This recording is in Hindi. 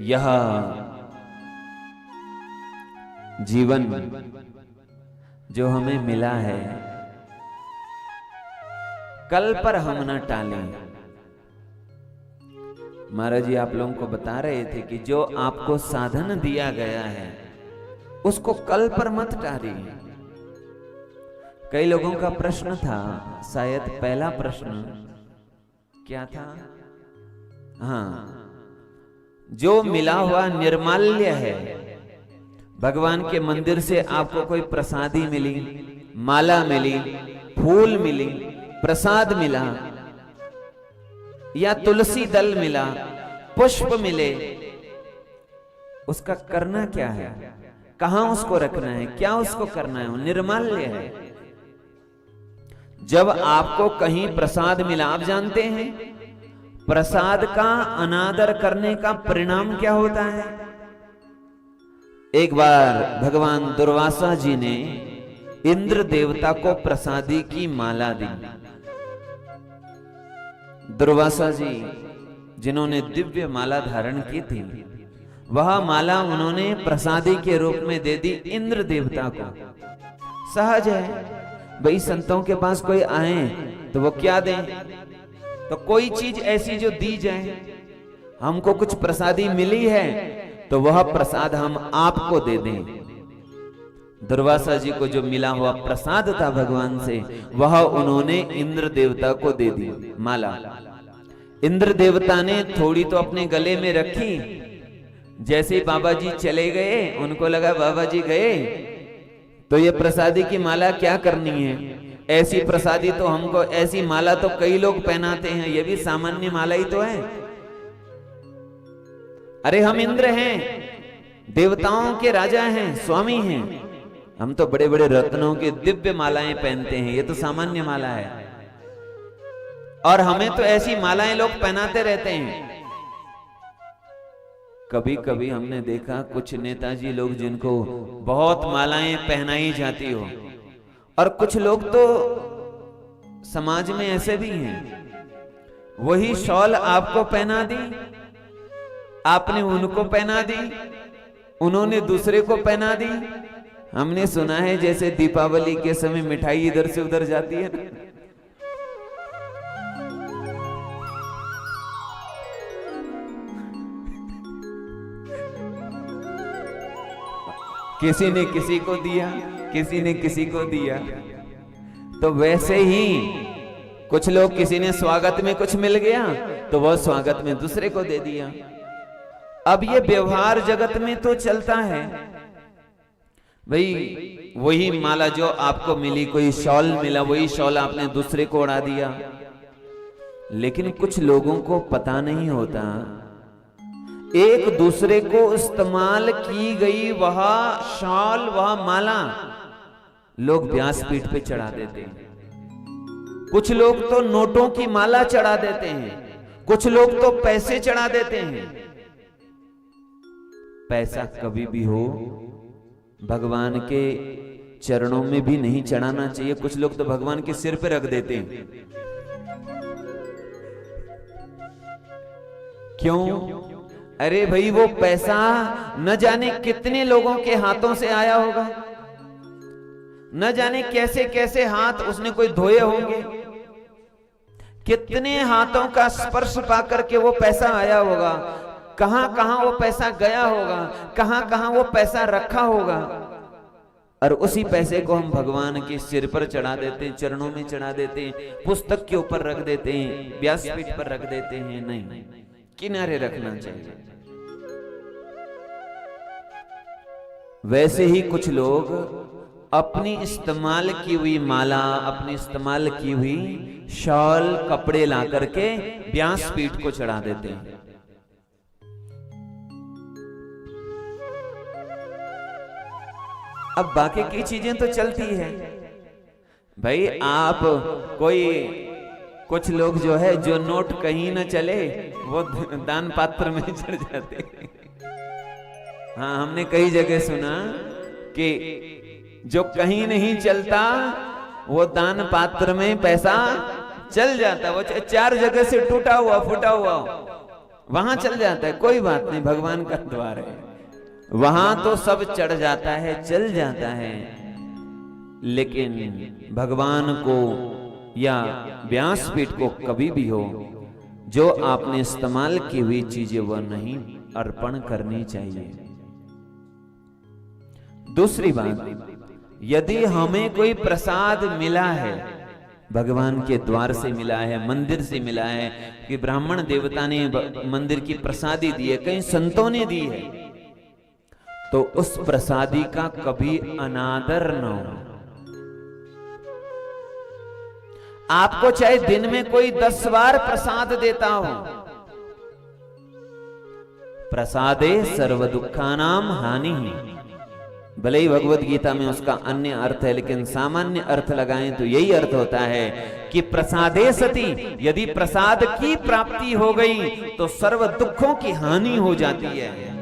यह जीवन जो हमें मिला है, कल पर हम न टालें। महाराज जी आप लोगों को बता रहे थे कि जो आपको साधन दिया गया है उसको कल पर मत टालिए। कई लोगों का प्रश्न था, शायद पहला प्रश्न क्या था? हाँ, जो मिला हुआ निर्माल्य है, भगवान के मंदिर से आपको कोई प्रसादी मिली, माला मिली, फूल मिली, प्रसाद मिला, या तुलसी दल मिला, पुष्प मिले, उसका करना क्या है? कहां उसको रखना है? क्या उसको करना है? वो निर्माल्य है। जब आपको कहीं प्रसाद मिला, आप जानते हैं प्रसाद का अनादर करने का परिणाम क्या होता है? एक बार भगवान दुर्वासा जी ने इंद्र देवता को प्रसादी की माला दी। दुर्वासा जी जिन्होंने दिव्य माला धारण की थी, वह माला उन्होंने प्रसादी के रूप में दे दी इंद्र देवता को। सहज है भाई, संतों के पास कोई आए तो वो क्या दें? तो कोई चीज ऐसी जो दी जाए। हमको कुछ प्रसादी मिली है तो वह प्रसाद हम आपको दे दें। दुर्वासा जी को जो मिला हुआ प्रसाद था भगवान से, वह उन्होंने इंद्र देवता को दे दी माला। इंद्र देवता ने थोड़ी तो अपने गले में रखी। जैसे ही बाबा जी चले गए, उनको लगा बाबा जी गए तो ये प्रसादी की माला क्या करनी है? ऐसी प्रसादी तो हमको, ऐसी माला तो कई लोग पहनाते हैं, ये भी सामान्य माला ही तो है। अरे हम इंद्र हैं, देवताओं के राजा हैं, स्वामी हैं, हम तो बड़े बड़े रत्नों की दिव्य मालाएं पहनते हैं, ये तो सामान्य माला है। और हमें तो ऐसी मालाएं लोग पहनाते रहते हैं। कभी कभी हमने देखा कुछ नेताजी लोग जिनको बहुत मालाएं पहनाई जाती हो, और कुछ लोग तो समाज में ऐसे भी हैं, वही शॉल आपको पहना दी, आपने उनको पहना दी, उन्होंने दूसरे को पहना दी। हमने सुना है जैसे दीपावली के समय मिठाई इधर से उधर जाती है ना, किसी ने किसी को दिया, किसी ने किसी को दिया। तो वैसे ही कुछ लोग, किसी ने स्वागत में कुछ मिल गया तो वह स्वागत में दूसरे को दे दिया। अब ये व्यवहार जगत में तो चलता है भाई। वही माला जो आपको मिली, कोई शॉल मिला, वही शॉल आपने दूसरे को उड़ा दिया। लेकिन कुछ लोगों को पता नहीं होता, एक दूसरे को इस्तेमाल की गई वह शॉल, वह माला लोग व्यासपीठ पे चढ़ा देते हैं। कुछ लोग तो नोटों की माला चढ़ा देते हैं, कुछ लोग तो पैसे चढ़ा देते हैं। पैसा कभी भी हो भगवान के चरणों में भी नहीं चढ़ाना चाहिए। कुछ लोग तो भगवान के सिर पे रख देते हैं। क्यों? अरे भाई, वो पैसा न जाने कितने लोगों के हाथों से आया होगा, न जाने कैसे कैसे हाथ उसने कोई धोए होंगे, कितने हाथों का स्पर्श पाकर के वो पैसा आया होगा, कहां कहां वो पैसा गया होगा, कहां कहां वो पैसा रखा होगा। और उसी पैसे को हम भगवान के सिर पर चढ़ा देते हैं, चरणों में चढ़ा देते हैं, पुस्तक के ऊपर रख देते हैं, व्यासपीठ पर रख देते हैं। नहीं, किनारे रखना चाहिए। वैसे ही कुछ लोग अपनी इस्तेमाल की हुई माला, अपनी इस्तेमाल की हुई शॉल, कपड़े ला करके व्यासपीठ को चढ़ा देते हैं। अब बाकी की चीजें तो चलती है भाई। आप कोई, कुछ लोग जो है, जो नोट कहीं न चले वो दान पात्र में चढ़ जाते हैं। हाँ, हमने कई जगह सुना कि जो कहीं नहीं चलता वो दान पात्र में पैसा चल जाता। वो 4 जगह से टूटा हुआ, फूटा हुआ, वहां चल जाता है, कोई बात नहीं, भगवान का द्वार है, वहां तो सब चढ़ जाता है, चल जाता है। लेकिन भगवान को या व्यासपीठ को कभी भी हो, जो आपने इस्तेमाल की हुई चीजें वह नहीं अर्पण करनी चाहिए। दूसरी बात, यदि हमें कोई प्रसाद मिला है, भगवान के द्वार से मिला है, मंदिर से मिला है, कि ब्राह्मण देवता ने मंदिर की प्रसादी दी है, कहीं संतों ने दी है, तो उस प्रसादी का कभी अनादर न हो। आपको चाहे दिन में कोई 10 बार प्रसाद देता हो, प्रसादे सर्व दुखानाम हानि, भले ही भगवत गीता में उसका अन्य अर्थ है, लेकिन सामान्य अर्थ लगाएं तो यही अर्थ होता है कि प्रसादे सती, यदि प्रसाद की प्राप्ति हो गई तो सर्व दुखों की हानि हो जाती है।